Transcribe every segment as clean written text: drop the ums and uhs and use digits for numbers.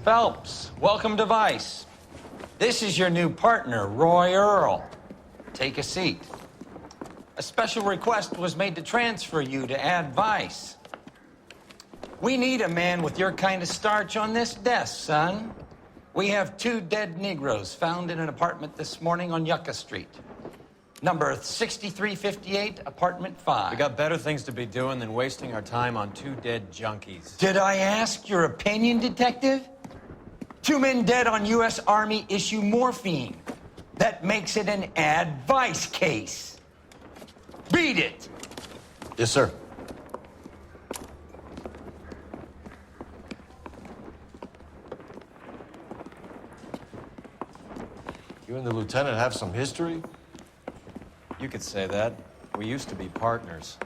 Phelps, welcome to Vice. This is your new partner, Roy Earl. Take a seat. A special request was made to transfer you to Ad Vice. We need a man with your kind of starch on this desk, son. We have 2 dead Negroes found in an apartment this morning on Yucca Street. Number 6358, apartment 5. We got better things to be doing than wasting our time on 2 dead junkies. Did I ask your opinion, detective? 2 men dead on U.S. Army issue morphine. That makes it an Ad Vice case. Beat it! Yes, sir. You and the lieutenant have some history? You could say that. We used to be partners.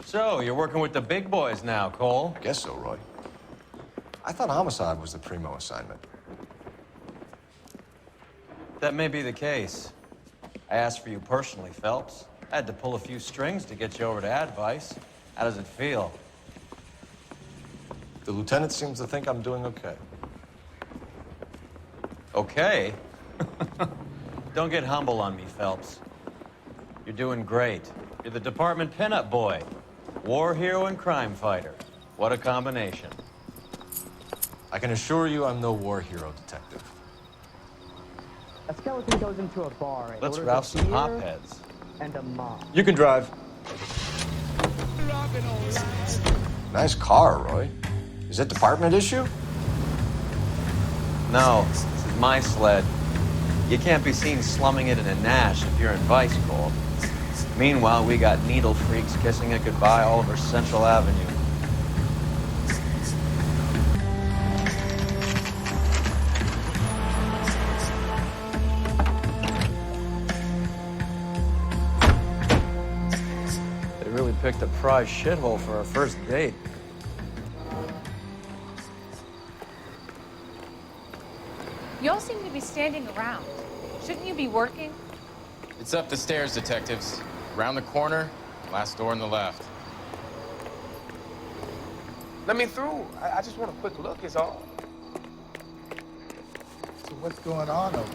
So, you're working with the big boys now, Cole? Guess so, Roy. I thought homicide was the primo assignment. That may be the case. I asked for you personally, Phelps. I had to pull a few strings to get you over to Ad Vice. How does it feel? The lieutenant seems to think I'm doing okay. Okay? Don't get humble on me, Phelps. You're doing great. You're the department pinup boy. War hero and crime fighter. What a combination. I can assure you I'm no war hero, detective. A skeleton goes into a bar and Let's orders rouse a some beer hopheads. and a mop. You can drive. Nice car, Roy. Is it department issue? No, this is my sled. You can't be seen slumming it in a Nash if you're in Vice, Cole. Meanwhile, we got needle freaks kissing it goodbye all over Central Avenue. They really picked a prize shithole for our first date. You all seem to be standing around. Shouldn't you be working? It's up the stairs, detectives. Around the corner, last door on the left. Let me through. I just want a quick look, is all. So what's going on over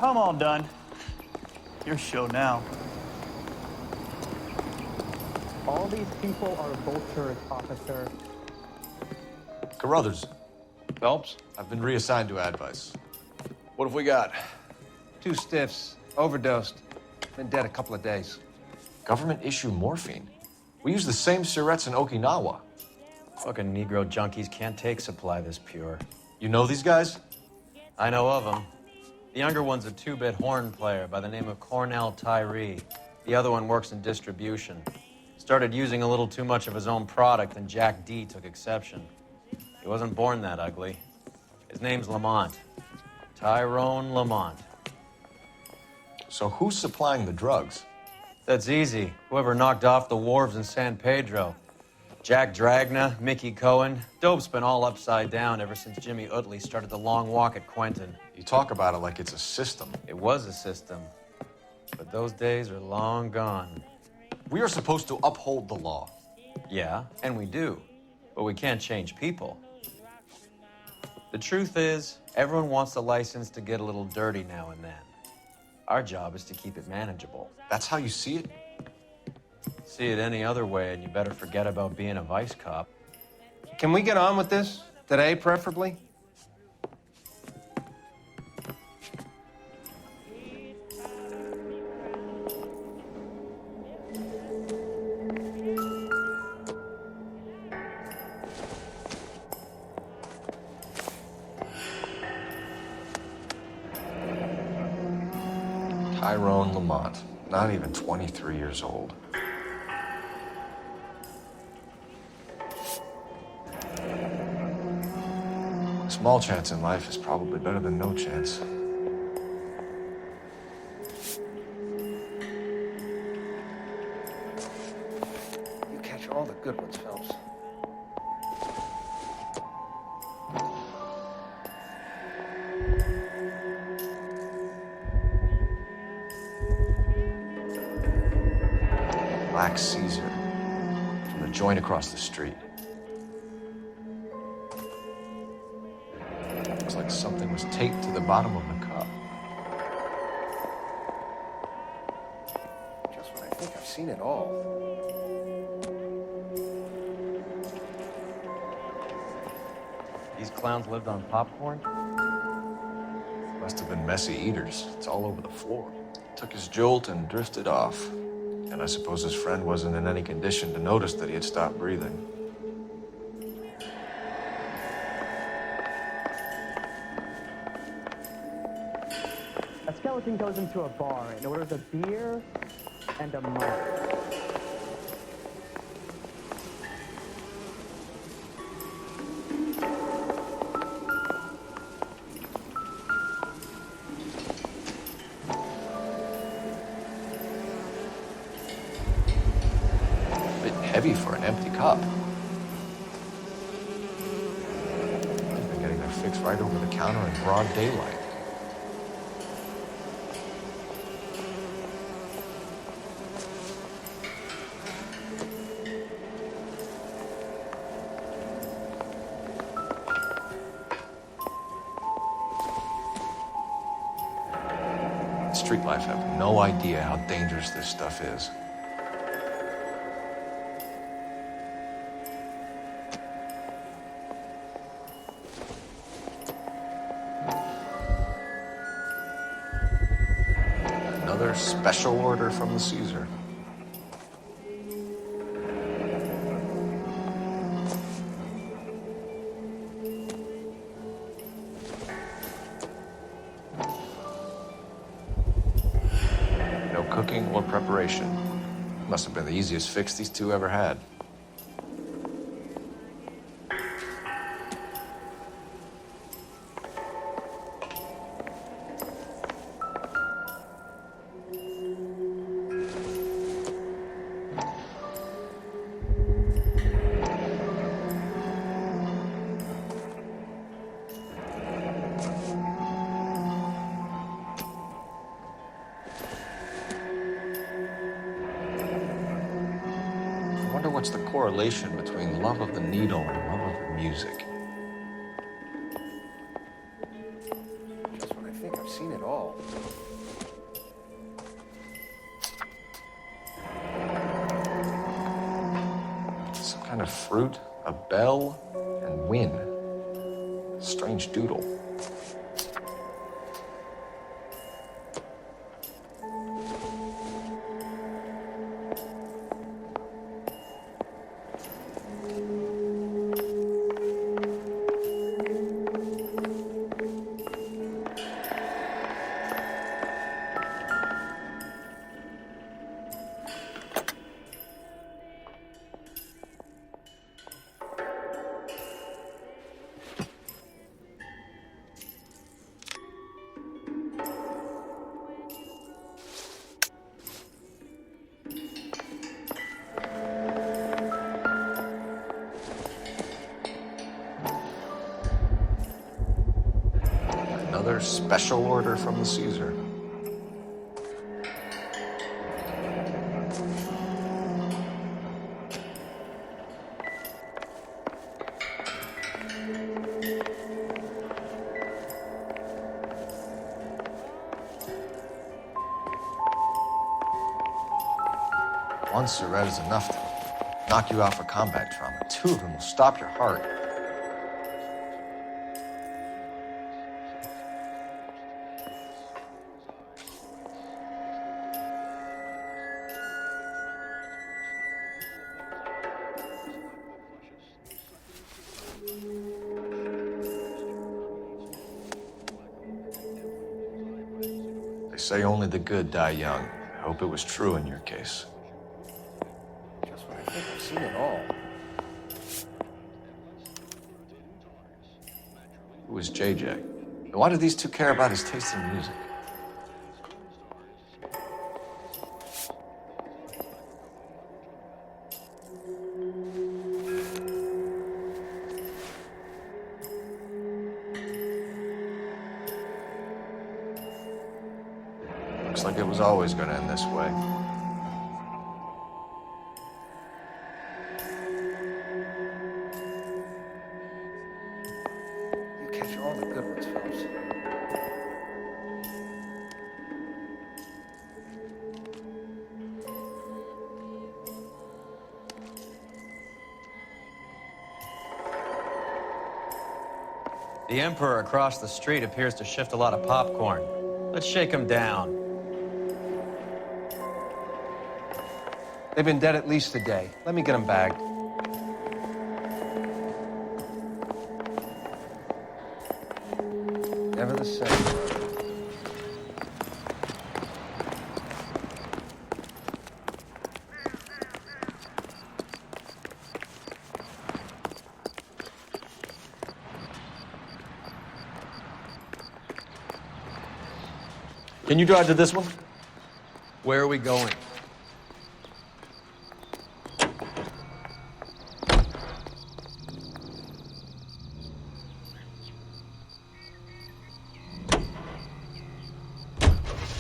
I'm all done. Your show now. All these people are vultures, officer. Carruthers, Phelps? I've been reassigned to Ad Vice. What have we got? 2 stiffs, overdosed, been dead a couple of days. Government issue morphine. We use the same syrettes in Okinawa. Fucking Negro junkies can't take supply this pure. You know these guys? I know of them. The younger one's a 2-bit horn player by the name of Cornell Tyree. The other one works in distribution. Started using a little too much of his own product, and Jack D took exception. He wasn't born that ugly. His name's Lamont. Tyrone Lamont. So who's supplying the drugs? That's easy. Whoever knocked off the wharves in San Pedro. Jack Dragna, Mickey Cohen. Dope's been all upside down ever since Jimmy Utley started the long walk at Quentin. You talk about it like it's a system. It was a system, but those days are long gone. We are supposed to uphold the law. Yeah, and we do, but we can't change people. The truth is, everyone wants the license to get a little dirty now and then. Our job is to keep it manageable. That's how you see it? See it any other way, and you better forget about being a vice cop. Can we get on with this? Today, preferably? Tyrone Lamont, not even 23 years old. Small chance in life is probably better than no chance. You catch all the good ones, Phelps. black Caesar from the joint across the street. Looks like something was taped to the bottom of the cup. Just when I think I've seen it all. These clowns lived on popcorn? Must have been messy eaters. It's all over the floor. Took his jolt and drifted off. And I suppose his friend wasn't in any condition to notice that he had stopped breathing. A skeleton goes into a bar and orders a beer and a mug. Heavy for an empty cup. They're getting their fix right over the counter in broad daylight. Street life have no idea how dangerous this stuff is. Another special order from the Caesar. No cooking or preparation. Must have been the easiest fix these two ever had. I wonder what's the correlation between love of the needle and love of the music. Just when I think I've seen it all. Some kind of fruit, a bell, and win. Strange doodle. Another special order from the Caesar. One cigarette is enough to knock you out for combat trauma. Two of them will stop your heart. They say only the good die young. I hope it was true in your case. Just when I think I've seen it all. Who was JJ? And why do these two care about his taste in music? Looks like it was always going to end this way. Capture all the good ones, Phelps. The Emperor across the street appears to shift a lot of popcorn. Let's shake him down. They've been dead at least a day. Let me get them bagged. Never the same. Can you drive to this one? Where are we going?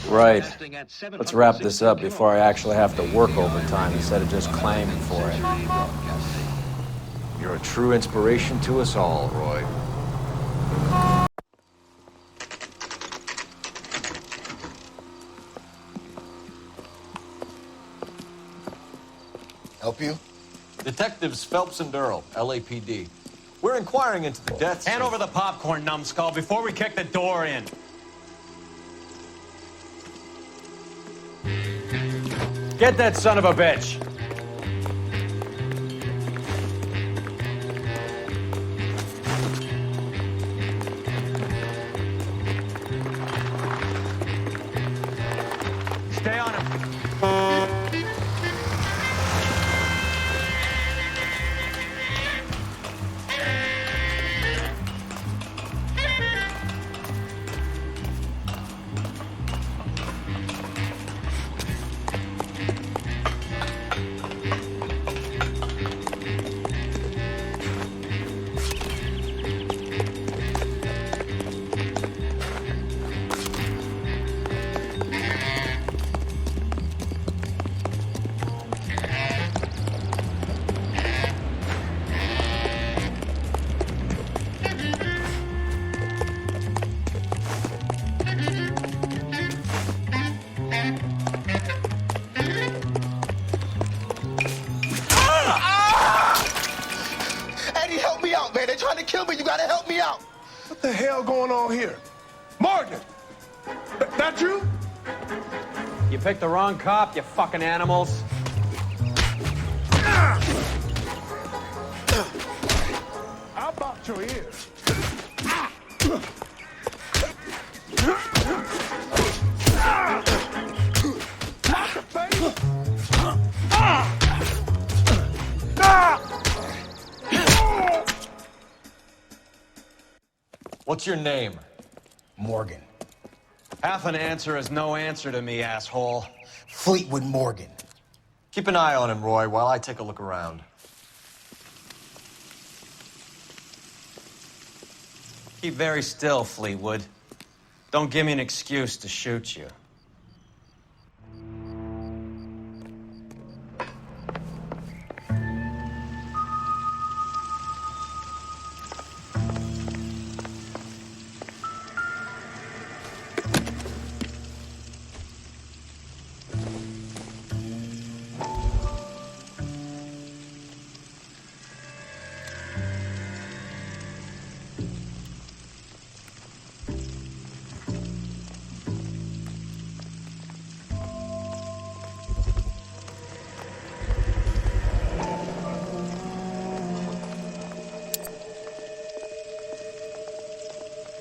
Right. Let's wrap this up before I actually have to work overtime instead of just claiming for it. You're a true inspiration to us all, Roy. Help you? Detectives Phelps and Earl, LAPD. We're inquiring into the deaths. Hand over the popcorn, numbskull, before we kick the door in. Get that son of a bitch! Stay on him. trying to kill me. You gotta help me out. What the hell going on here? Morgan! That you? You picked the wrong cop, you fucking animals. I'll box your ears. What's your name? Morgan. Half an answer is no answer to me, asshole. Fleetwood Morgan. Keep an eye on him, Roy, while I take a look around. Keep very still, Fleetwood. Don't give me an excuse to shoot you.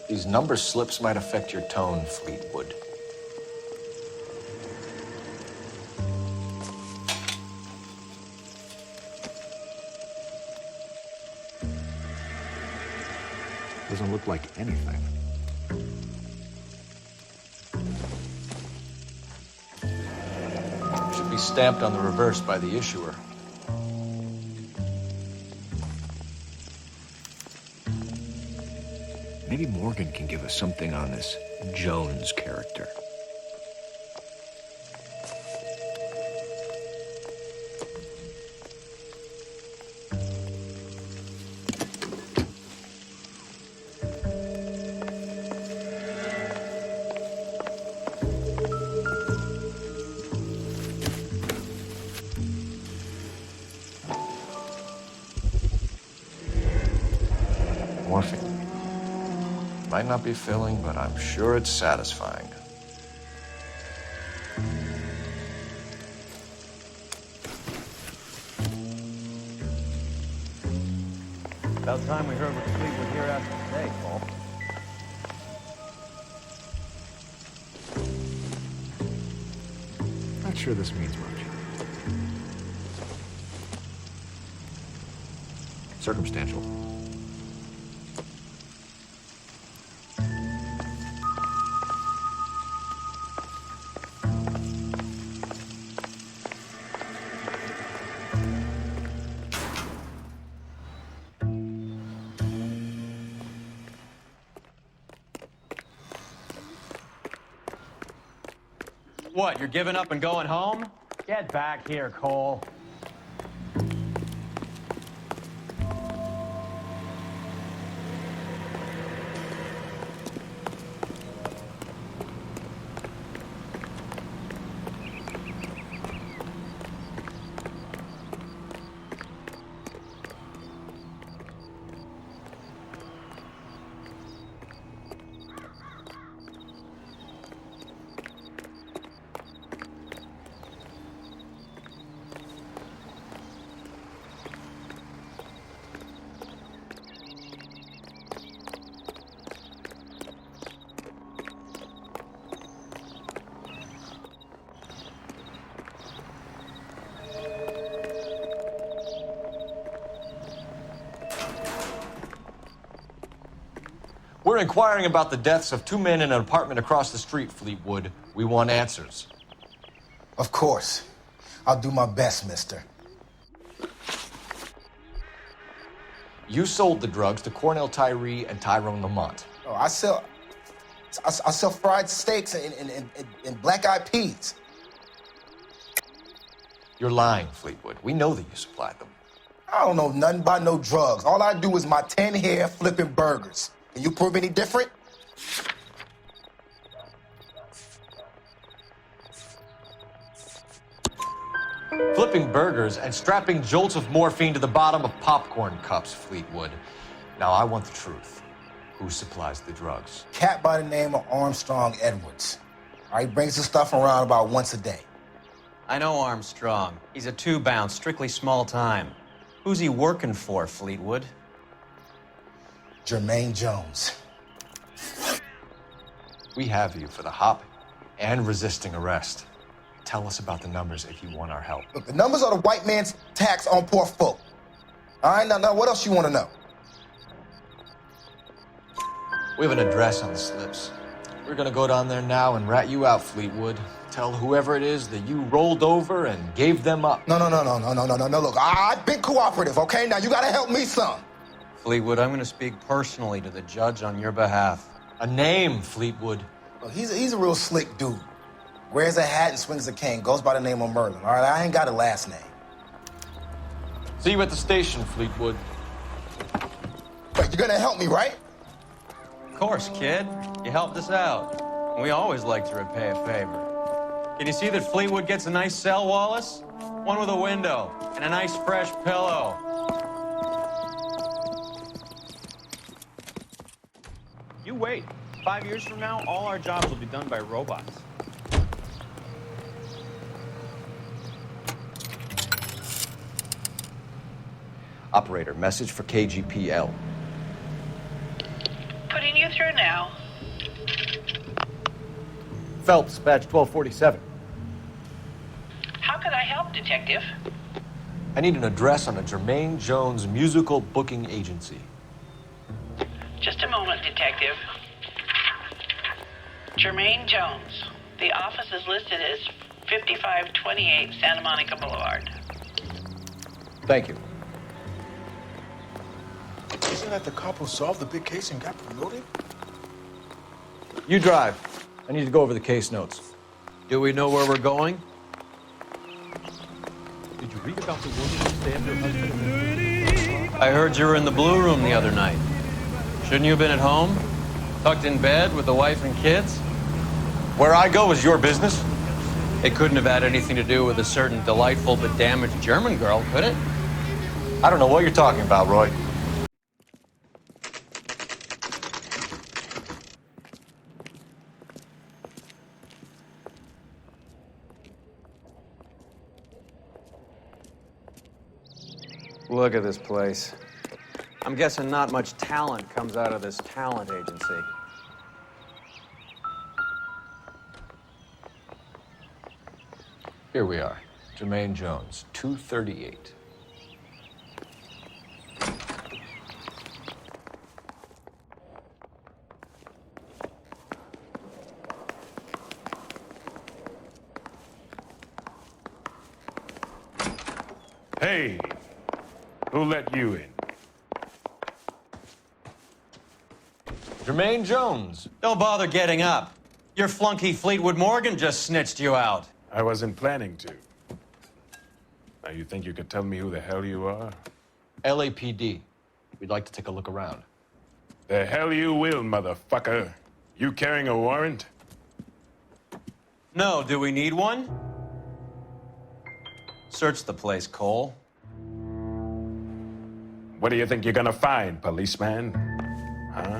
These number slips might affect your tone, Fleetwood. Doesn't look like anything. Should be stamped on the reverse by the issuer. Maybe Morgan can give us something on this Jones character. morphine. Might not be filling, but I'm sure it's satisfying. About time we heard what Fleetwood here has to say, Cole. Not sure this means much. Circumstantial. What, you're giving up and going home? Get back here, Cole. We're inquiring about the deaths of 2 men in an apartment across the street, Fleetwood. We want answers. Of course. I'll do my best, mister. You sold the drugs to Cornell Tyree and Tyrone Lamont. Oh, I sell fried steaks and black-eyed peas. You're lying, Fleetwood. We know that you supplied them. I don't know nothing about no drugs. All I do is my 10 hair flipping burgers. Can you prove any different? Flipping burgers and strapping jolts of morphine to the bottom of popcorn cups, Fleetwood. Now, I want the truth. Who supplies the drugs? Cat by the name of Armstrong Edwards. All right, brings the stuff around about once a day. I know Armstrong. He's a 2-bounce, strictly small time. Who's he working for, Fleetwood? Jermaine Jones. We have you for the hop and resisting arrest. Tell us about the numbers if you want our help. Look, the numbers are the white man's tax on poor folk. All right, now what else you want to know? We have an address on the slips. We're gonna go down there now and rat you out, Fleetwood. Tell whoever it is that you rolled over and gave them up. No. Look, I've been cooperative, okay? Now you gotta help me some. Fleetwood, I'm going to speak personally to the judge on your behalf. A name, Fleetwood. Look, he's a real slick dude. Wears a hat and swings a cane. Goes by the name of Merlin. All right, I ain't got a last name. See you at the station, Fleetwood. Wait, you're gonna help me, right? Of course, kid. You helped us out. We always like to repay a favor. Can you see that Fleetwood gets a nice cell, Wallace? One with a window and a nice fresh pillow. You wait. 5 years from now, all our jobs will be done by robots. Operator, message for KGPL. Putting you through now. Phelps, badge 1247. How can I help, Detective? I need an address on a Jermaine Jones musical booking agency. Just a moment, Detective. Jermaine Jones. The office is listed as 5528 Santa Monica Boulevard. Thank you. Isn't that the cop who solved the big case and got promoted? You drive. I need to go over the case notes. Do we know where we're going? Did you read about the woman who stabbed her husband? I heard you were in the Blue Room the other night. Shouldn't you have been at home? Tucked in bed with the wife and kids? Where I go is your business. It couldn't have had anything to do with a certain delightful but damaged German girl, could it? I don't know what you're talking about, Roy. Look at this place. I'm guessing not much talent comes out of this talent agency. Here we are. Jermaine Jones, 238. Hey, who let you in? Jermaine Jones. Don't bother getting up. Your flunky Fleetwood Morgan just snitched you out. I wasn't planning to. Now, you think you could tell me who the hell you are? LAPD. We'd like to take a look around. The hell you will, motherfucker. You carrying a warrant? No, do we need one? Search the place, Cole. What do you think you're gonna find, policeman? Huh?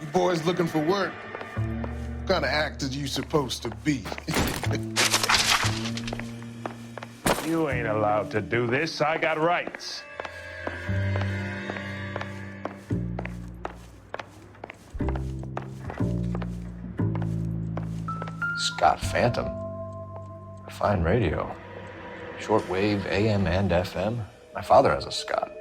You boys looking for work? What kind of actor you supposed to be? You ain't allowed to do this. I got rights. Scott Phantom. Fine radio. Shortwave, AM and FM. My father has a Scott.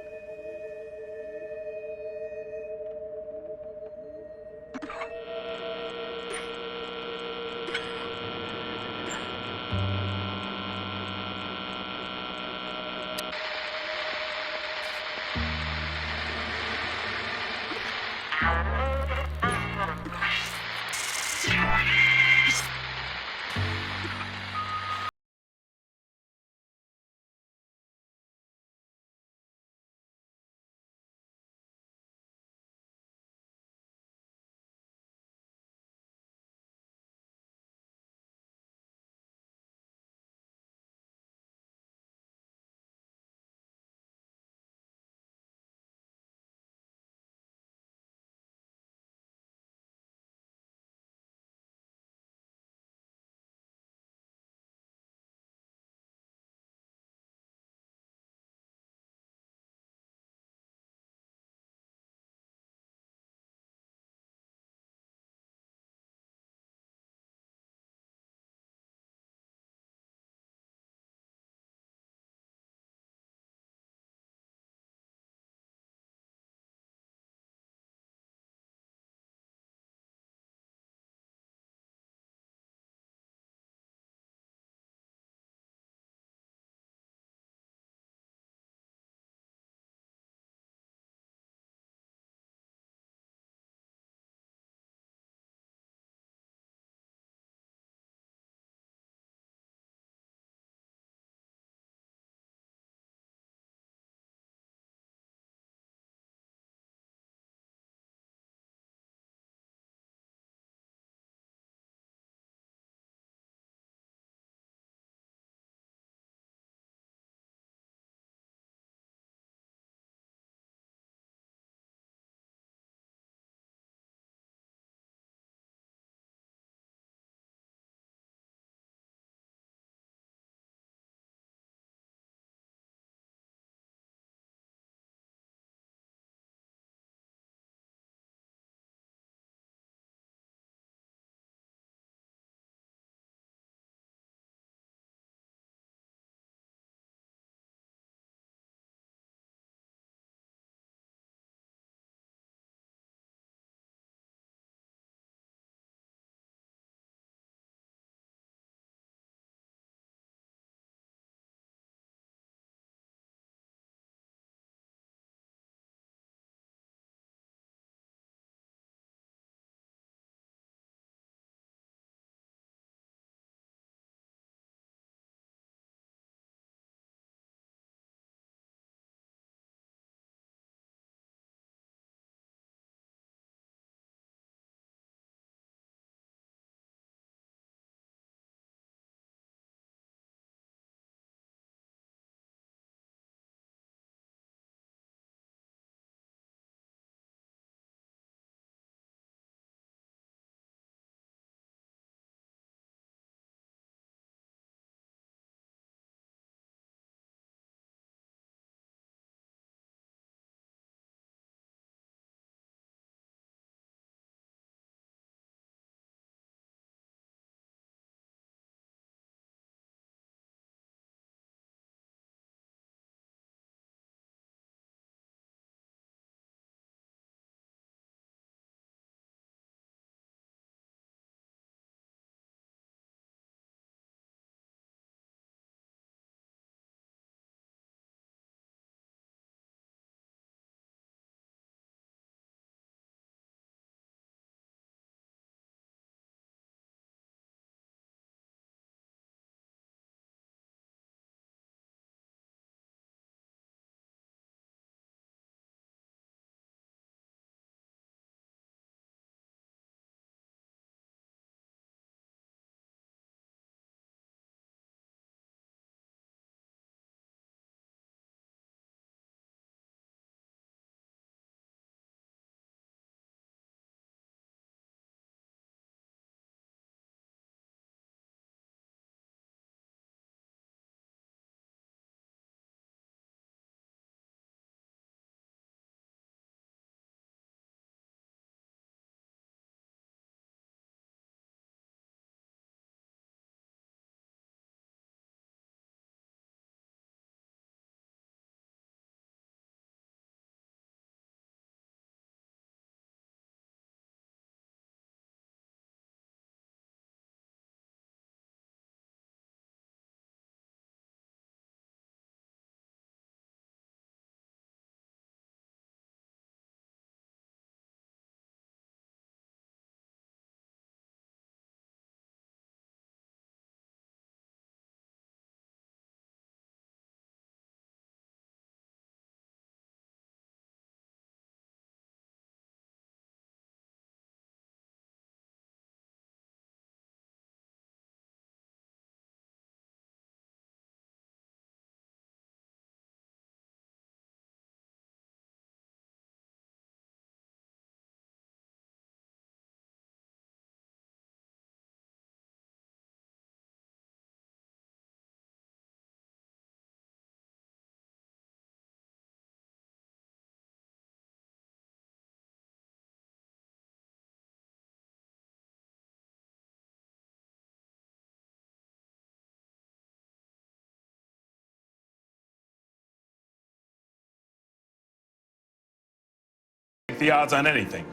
the odds on anything.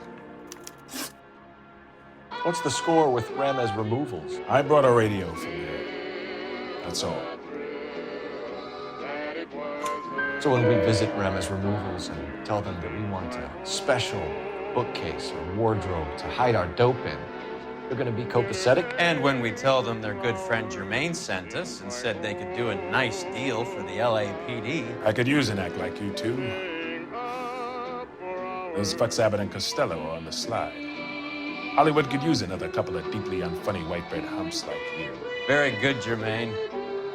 What's the score with Ramez Removals? I brought a radio from there. That's all. So when we visit Ramez Removals and tell them that we want a special bookcase or wardrobe to hide our dope in, they're gonna be copacetic? And when we tell them their good friend Jermaine sent us and said they could do a nice deal for the LAPD. I could use an act like you two. Those fucks Abbott and Costello are on the slide. Hollywood could use another couple of deeply unfunny white bread humps like you. Very good, Jermaine.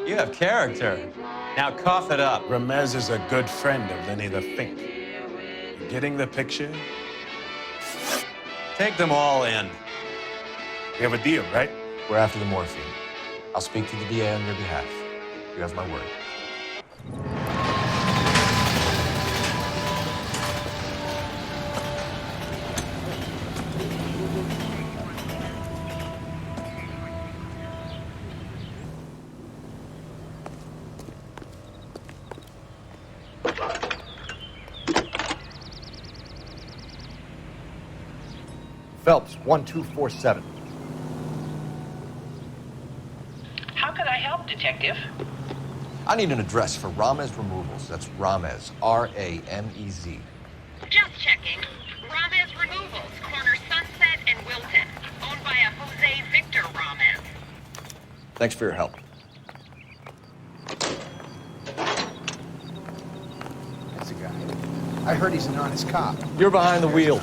You have character. Now cough it up. Ramez is a good friend of Lenny the Fink. You getting the picture? Take them all in. We have a deal, right? We're after the morphine. I'll speak to the DA on your behalf. You have my word. Phelps, 1247. How could I help, Detective? I need an address for Ramez Removals. That's Ramez, R-A-M-E-Z. Just checking. Ramez Removals, corner Sunset and Wilton. Owned by a Jose Victor Ramez. Thanks for your help. That's a guy. I heard he's an honest cop. You're behind the wheel.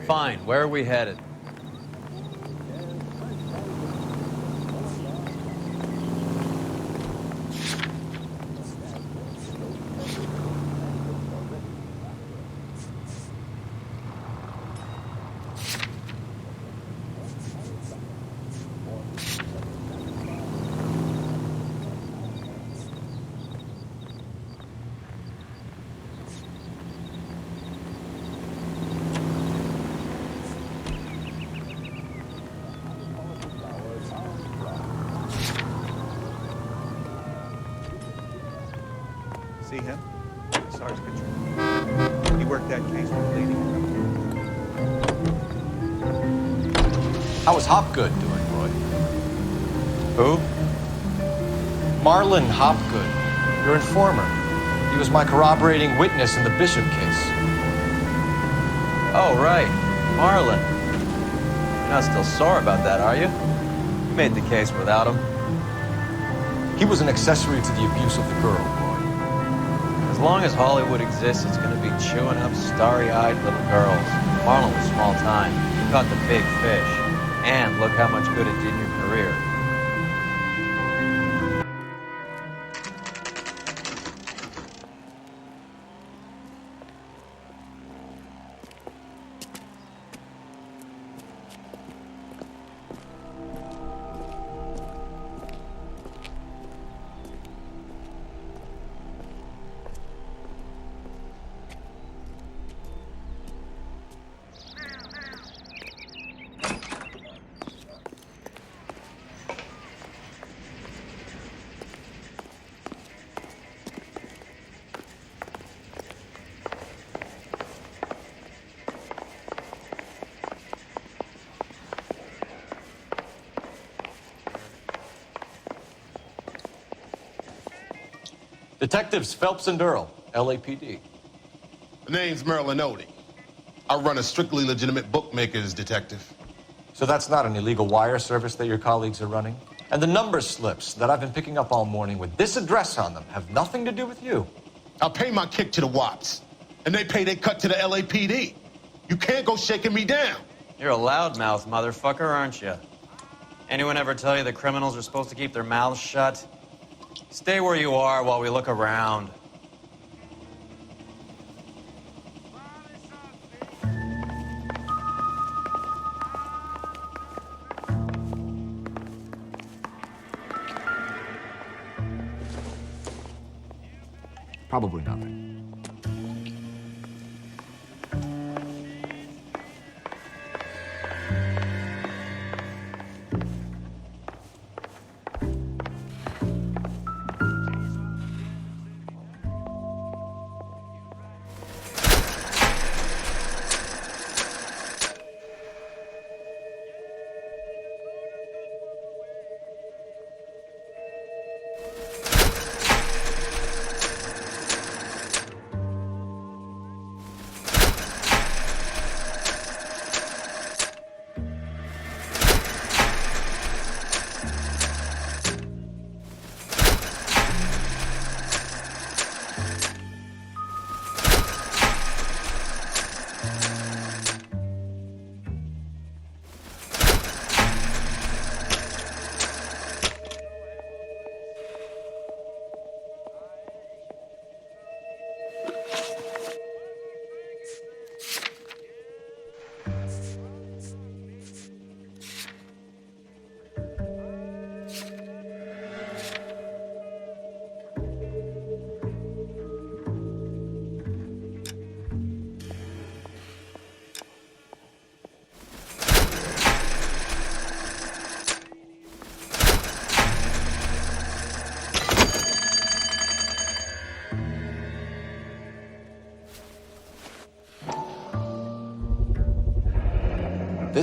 Fine, where are we headed? See him? Sarge Picture. He worked that case with Lady. How was Hopgood doing, Roy? Who? Marlon Hopgood, your informer. He was my corroborating witness in the Bishop case. Oh, right. Marlon. You're not still sore about that, are you? You made the case without him. He was an accessory to the abuse of the girl, Roy. As long as Hollywood exists, it's gonna be chewing up starry-eyed little girls. Marlon was small time. You caught the big fish. And look how much good it did in your career. Detectives Phelps and Earl, LAPD. The name's Merlin Odie. I run a strictly legitimate bookmaker's detective. So that's not an illegal wire service that your colleagues are running? And the number slips that I've been picking up all morning with this address on them have nothing to do with you. I pay my kick to the Wops, and they pay their cut to the LAPD. You can't go shaking me down. You're a loudmouth motherfucker, aren't you? Anyone ever tell you that criminals are supposed to keep their mouths shut? Stay where you are while we look around. Probably nothing.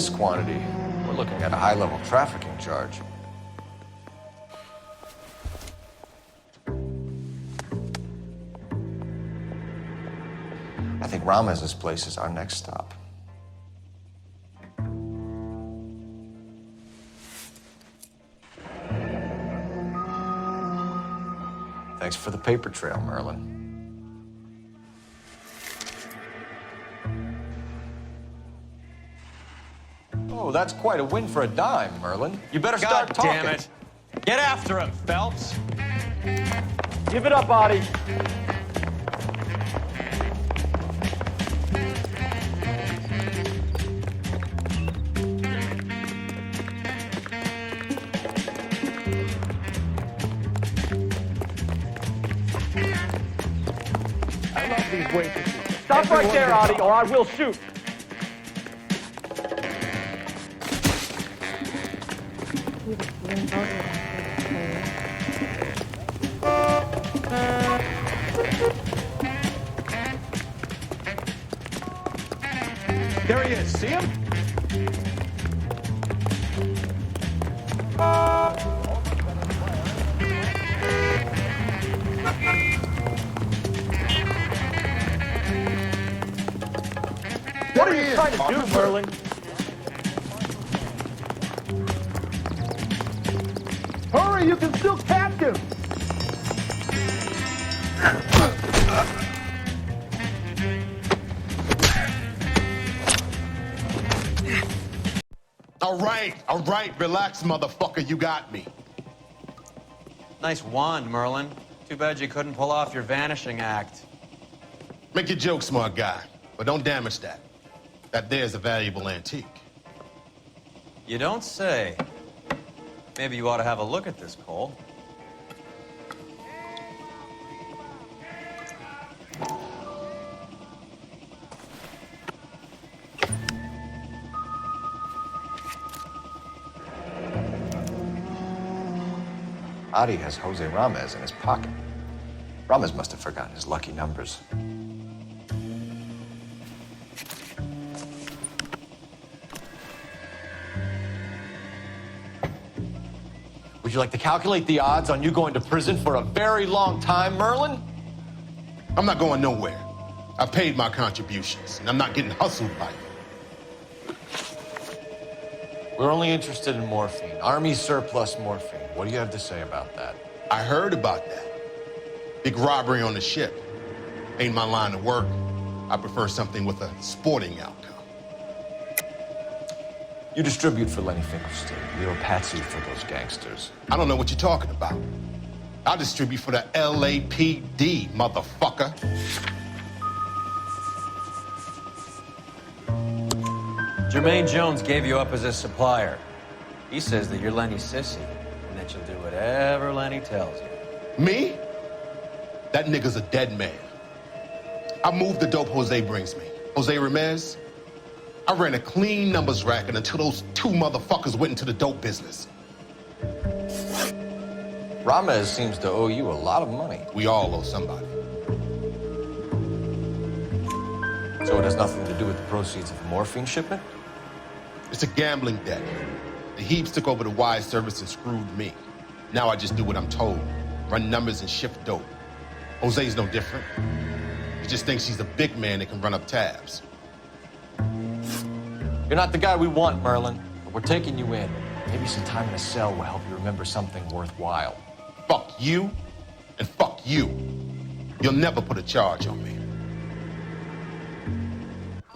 this quantity, we're looking at a high-level trafficking charge. I think Ramez's place is our next stop. Thanks for the paper trail, Merlin. Oh, that's quite a win for a dime, Merlin. You better start talking. God damn it. Get after him, Phelps. Give it up, Adi. I love these waitresses. Stop right there, Adi, or I will shoot. There he is. See him? What are you trying to do, Merlin? Hurry, you can still catch him! All right, relax, motherfucker, you got me. Nice wand, Merlin. Too bad you couldn't pull off your vanishing act. Make your joke, smart guy, but don't damage that. That there's a valuable antique. You don't say. Maybe you ought to have a look at this, Cole. Adi has Jose Ramez in his pocket. Ramez must have forgotten his lucky numbers. Would you like to calculate the odds on you going to prison for a very long time, Merlin? I'm not going nowhere. I've paid my contributions, and I'm not getting hustled by you. We're only interested in morphine. Army surplus morphine. What do you have to say about that? I heard about that. Big robbery on the ship. Ain't my line of work. I prefer something with a sporting outcome. You distribute for Lenny Finkelstein. You're a patsy for those gangsters. I don't know what you're talking about. I distribute for the LAPD, motherfucker. Jermaine Jones gave you up as a supplier. He says that you're Lenny's sissy, and that you'll do whatever Lenny tells you. Me? That nigga's a dead man. I moved the dope Jose brings me. Jose Ramez? I ran a clean numbers racket until those two motherfuckers went into the dope business. Ramez seems to owe you a lot of money. We all owe somebody. So it has nothing to do with the proceeds of the morphine shipment? It's a gambling debt. The Heaps took over the wire service and screwed me. Now I just do what I'm told. Run numbers and shift dope. Jose's no different. He just thinks he's a big man that can run up tabs. You're not the guy we want, Merlin, but we're taking you in. Maybe some time in a cell will help you remember something worthwhile. Fuck you, and fuck you. You'll never put a charge on me.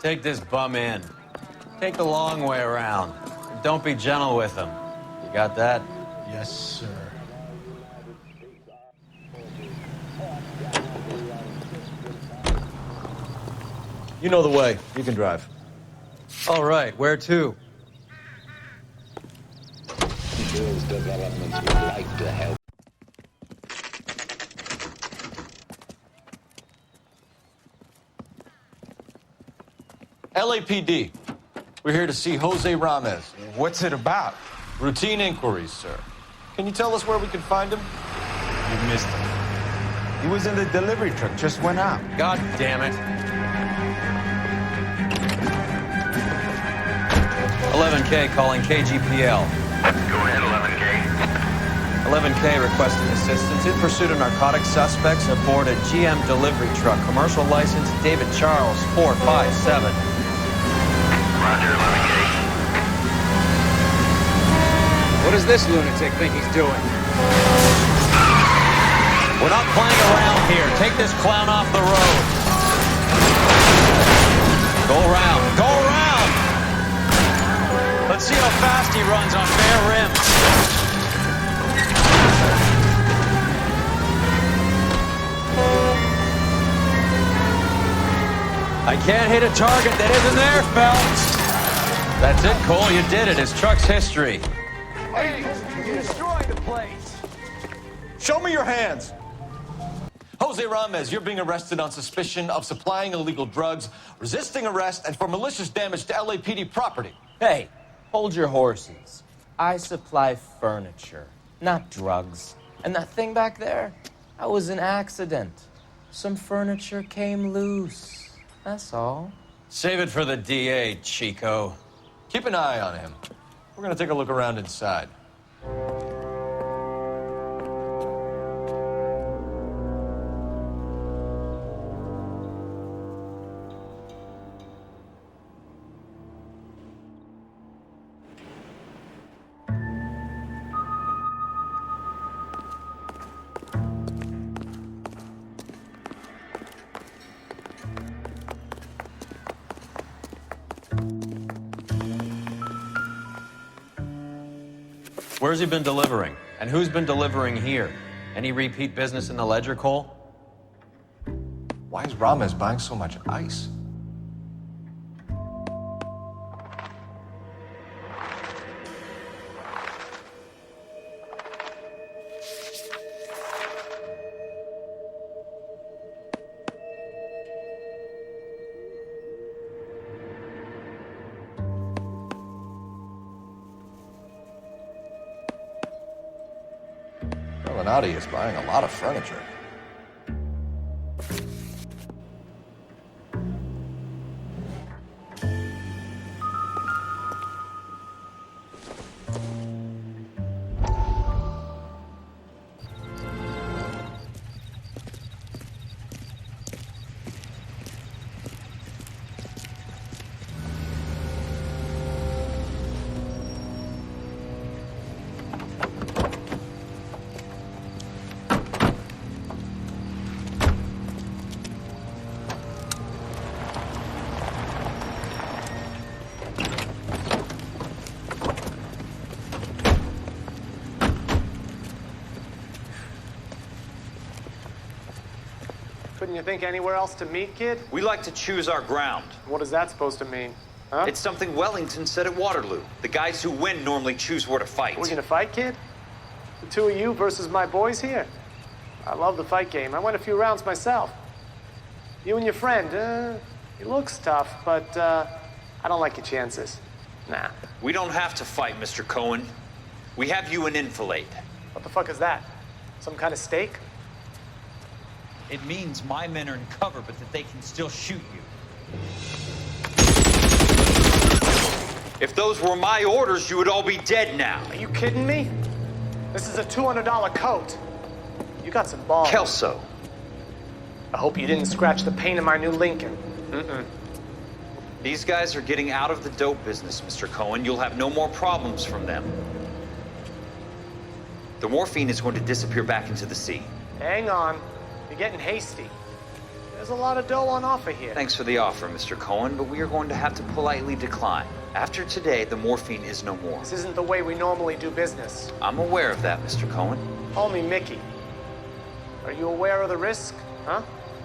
Take this bum in. Take the long way around. And don't be gentle with him. You got that? Yes, sir. You know the way. You can drive. All right, where to? Those developments would like to help. LAPD. We're here to see Jose Ramez. What's it about? Routine inquiries, sir. Can you tell us where we can find him? You missed him. He was in the delivery truck, just went out. God damn it. 11K calling KGPL. Go ahead, 11K. 11K requesting assistance in pursuit of narcotic suspects aboard a GM delivery truck. Commercial license David Charles 457. Roger, 11K. What does this lunatic think he's doing? We're not playing around here. Take this clown off the road. Go around. Go around! Let's see how fast he runs on bare rims. I can't hit a target that isn't there, Phelps. That's it, Cole. You did it. His truck's history. Hey, you destroyed the place. Show me your hands. Jose Ramez, you're being arrested on suspicion of supplying illegal drugs, resisting arrest, and for malicious damage to LAPD property. Hey, hold your horses. I supply furniture, not drugs. And that thing back there, that was an accident. Some furniture came loose. That's all. Save it for the DA, Chico. Keep an eye on him. We're gonna take a look around inside. Where's he been delivering? And who's been delivering here? Any repeat business in the ledger, Cole? Why is Ramez buying so much ice? Naudi is buying a lot of furniture. Couldn't you think anywhere else to meet, kid? We like to choose our ground. What is that supposed to mean? Huh? It's something Wellington said at Waterloo. The guys who win normally choose where to fight. We're gonna fight, kid? The two of you versus my boys here? I love the fight game. I went a few rounds myself. You and your friend, he looks tough, but I don't like your chances. Nah. We don't have to fight, Mr. Cohen. We have you in enfilade. What the fuck is that? Some kind of steak? It means my men are in cover, but that they can still shoot you. If those were my orders, you would all be dead now. Are you kidding me? This is a $200 coat. You got some balls. Kelso. I hope you didn't scratch the paint in my new Lincoln. These guys are getting out of the dope business, Mr. Cohen. You'll have no more problems from them. The morphine is going to disappear back into the sea. Hang on. You're getting hasty. There's a lot of dough on offer here. Thanks for the offer, Mr. Cohen, but we are going to have to politely decline. After today, the morphine is no more. This isn't the way we normally do business. I'm aware of that, Mr. Cohen. Call me Mickey. Are you aware of the risk, huh?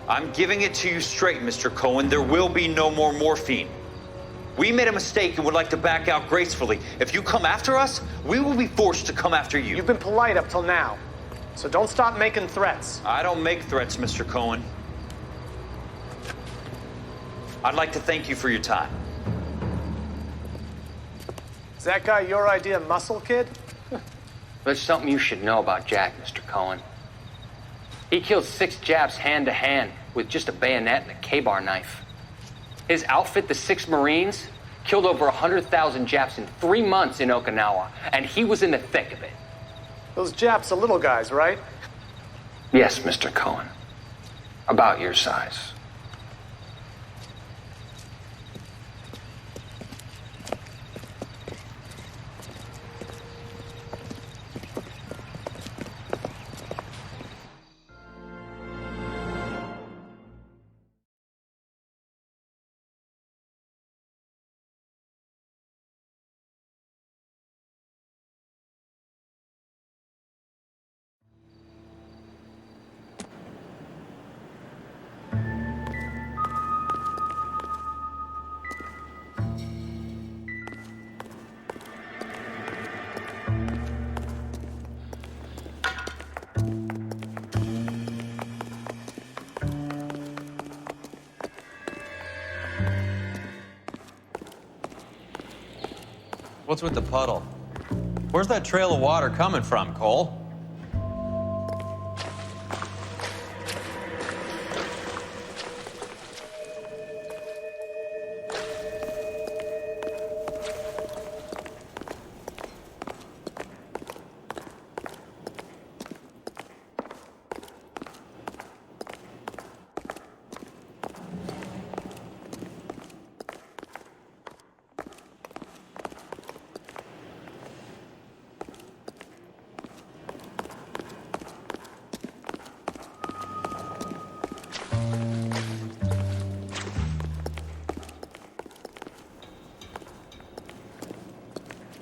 I'm giving it to you straight, Mr. Cohen. There will be no more morphine. We made a mistake and would like to back out gracefully. If you come after us, we will be forced to come after you. You've been polite up till now. So don't stop making threats. I don't make threats, Mr. Cohen. I'd like to thank you for your time. Is that guy your idea of muscle, kid? There's something you should know about Jack, Mr. Cohen. He killed 6 Japs hand-to-hand with just a bayonet and a K-bar knife. His outfit, the 6 Marines, killed over 100,000 Japs in 3 months in Okinawa, and he was in the thick of it. Those Japs are little guys, right? Yes, Mr. Cohen. About your size. What's with the puddle? Where's that trail of water coming from, Cole?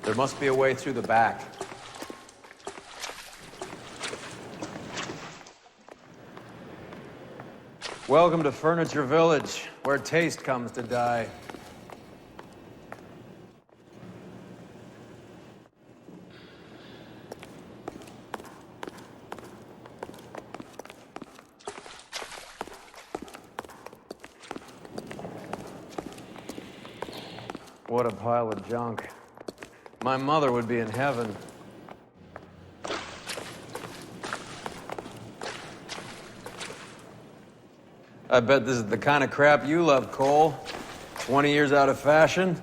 There must be a way through the back. Welcome to Furniture Village, where taste comes to die. What a pile of junk. My mother would be in heaven. I bet this is the kind of crap you love, Cole. 20 years out of fashion.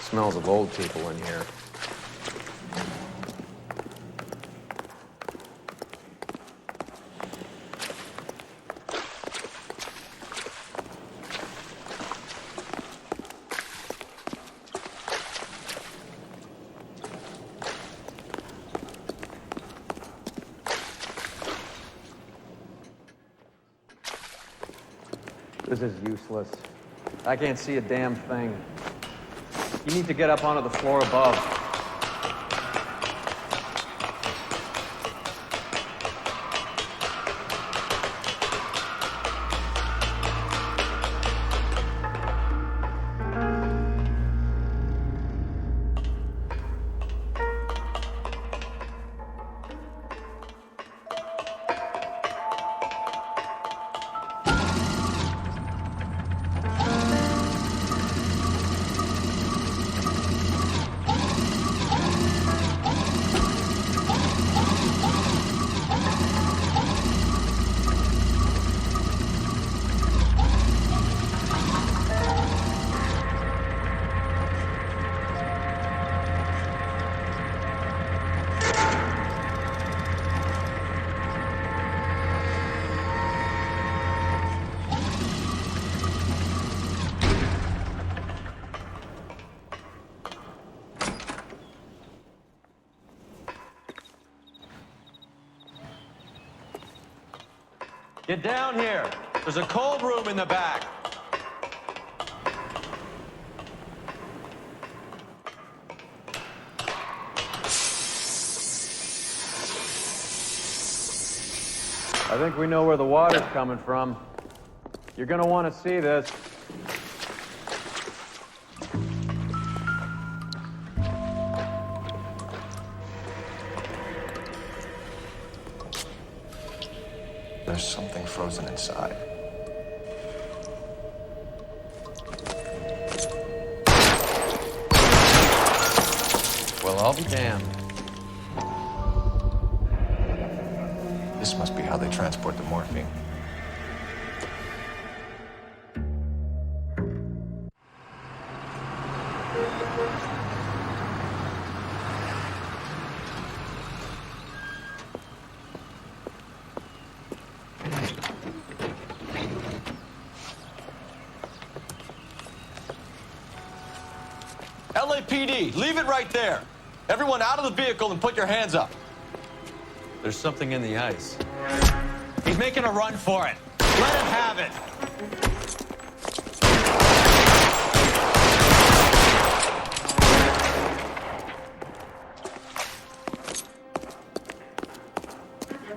Smells of old people in here. This is useless. I can't see a damn thing. You need to get up onto the floor above. Get down here. There's a cold room in the back. I think we know where the water's coming from. You're gonna want to see this. There's something frozen inside. Well, I'll be damned. This This must be how they transport the morphine. LAPD, leave it right there. Everyone out of the vehicle and put your hands up. There's something in the ice. He's making a run for it. Let him have it.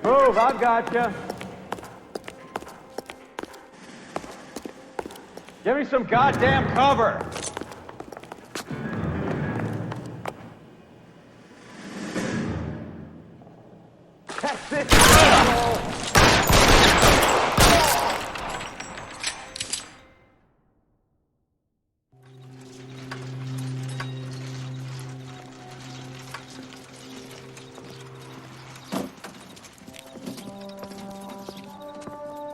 Move, I've got you. Give me some goddamn cover. That's it.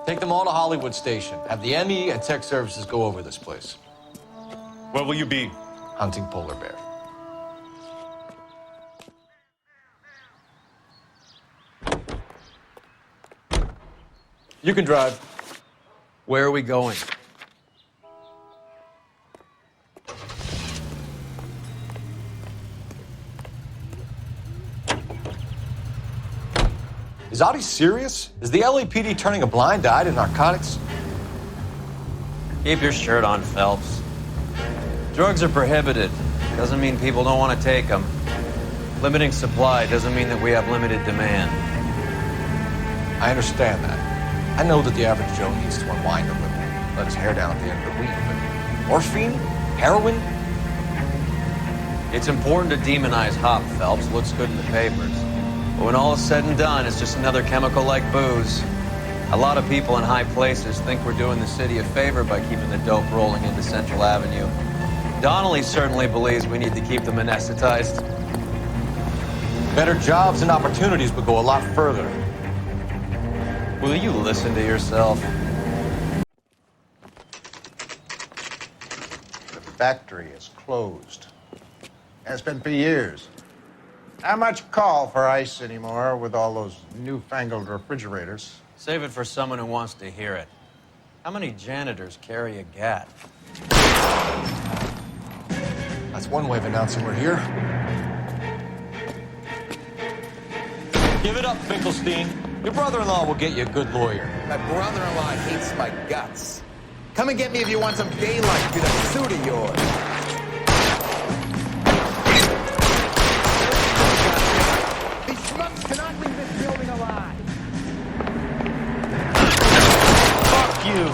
Take them all to Hollywood Station. Have the ME and tech services go over this place. Where will you be? Hunting polar bear. You can drive. Where are we going? Is Audie serious? Is the LAPD turning a blind eye to narcotics? Keep your shirt on, Phelps. Drugs are prohibited. Doesn't mean people don't want to take them. Limiting supply doesn't mean that we have limited demand. I understand that. I know that the average Joe needs to unwind a little, let his hair down at the end of the week, but morphine? Heroin? It's important to demonize hop, Phelps. Looks good in the papers. But when all is said and done, it's just another chemical like booze. A lot of people in high places think we're doing the city a favor by keeping the dope rolling into Central Avenue. Donnelly certainly believes we need to keep them anesthetized. Better jobs and opportunities would go a lot further. Will you listen to yourself? The factory is closed. Has been for years. Not much call for ice anymore with all those newfangled refrigerators. Save it for someone who wants to hear it. How many janitors carry a gat? That's one way of announcing we're here. Give it up, Finkelstein. Your brother-in-law will get you a good lawyer. My brother-in-law hates my guts. Come and get me if you want some daylight through that suit of yours. These schmucks cannot leave this building alive. Fuck you.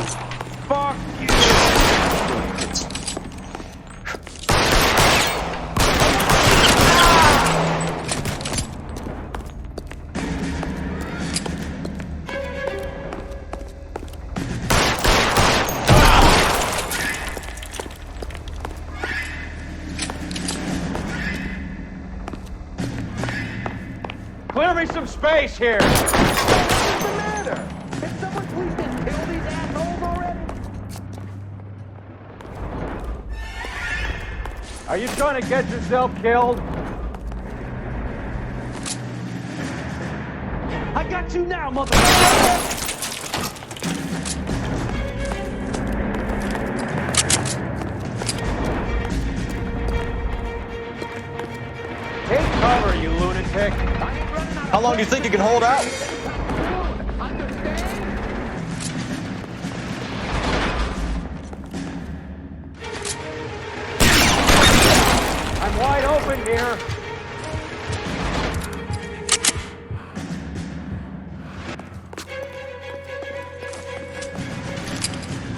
Fuck you. Clear me some space here. What's the matter? Can someone please just kill these assholes already? Are you trying to get yourself killed? I got you now, motherfucker! Take cover, you lunatic! How long do you think you can hold out? I'm wide open here.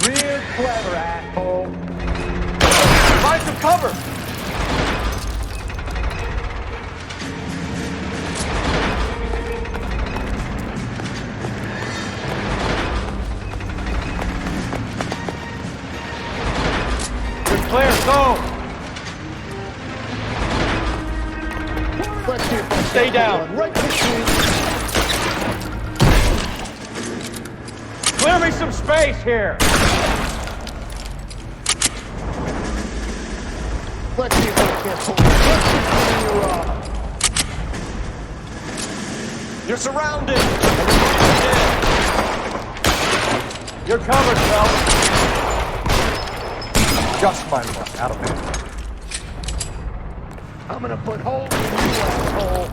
Real clever, asshole. Find some cover. You're clear, go. Stay down. Right between. Clear me some space here! Let's see if I can't pull you. You're surrounded! You're covered, Phelps. Just my luck. Out of there. I'm gonna put holes in you, asshole.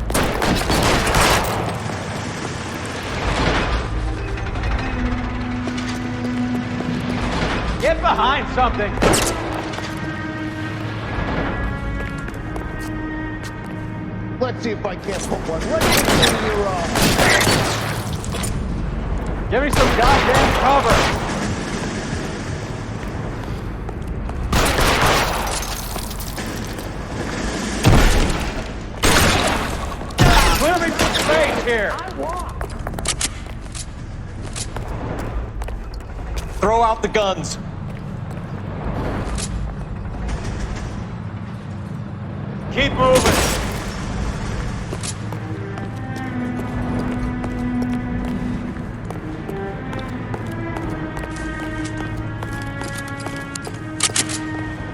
Get behind something! Let's see if I can't put one right between your eyes. Give me some goddamn cover! Clear me some space here! Throw out the guns. Keep moving!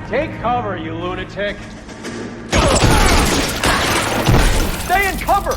Take cover, you lunatic! Stay in cover!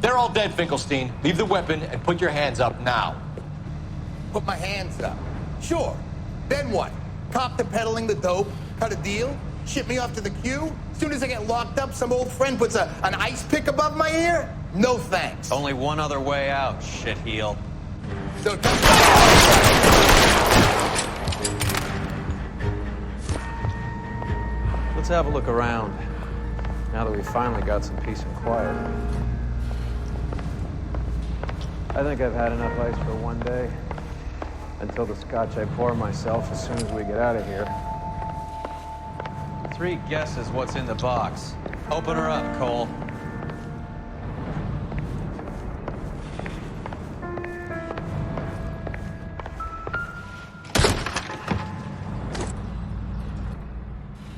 They're all dead, Finkelstein. Leave the weapon and put your hands up now. Put my hands up. Sure. Then what? Cop to peddling the dope? Cut a deal? Ship me off to the queue? Soon as I get locked up, some old friend puts an ice pick above my ear? No thanks. Only one other way out, shitheel. So Let's have a look around, now that we've finally got some peace and quiet. I think I've had enough ice for one day, until the scotch I pour myself as soon as we get out of here. 3 guesses what's in the box. Open her up, Cole.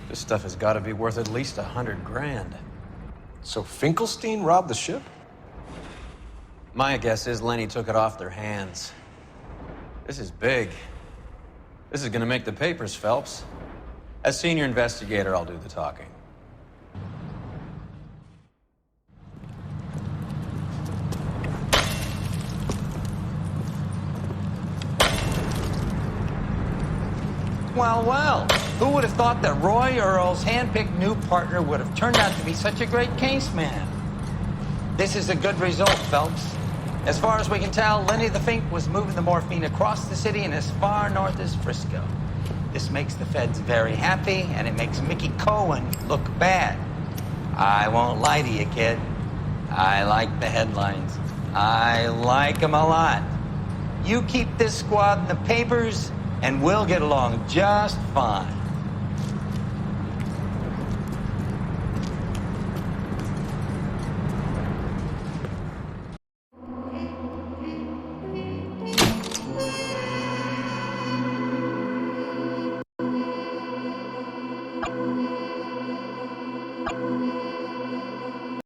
This stuff has got to be worth at least $100 grand. So Finkelstein robbed the ship? My guess is Lenny took it off their hands. This is big. This is gonna make the papers, Phelps. As senior investigator, I'll do the talking. Well, well, who would have thought that Roy Earl's handpicked new partner would have turned out to be such a great case man? This is a good result, Phelps. As far as we can tell, Lenny the Fink was moving the morphine across the city and as far north as Frisco. This makes the feds very happy, and it makes Mickey Cohen look bad. I won't lie to you, kid. I like the headlines. I like them a lot. You keep this squad in the papers, and we'll get along just fine.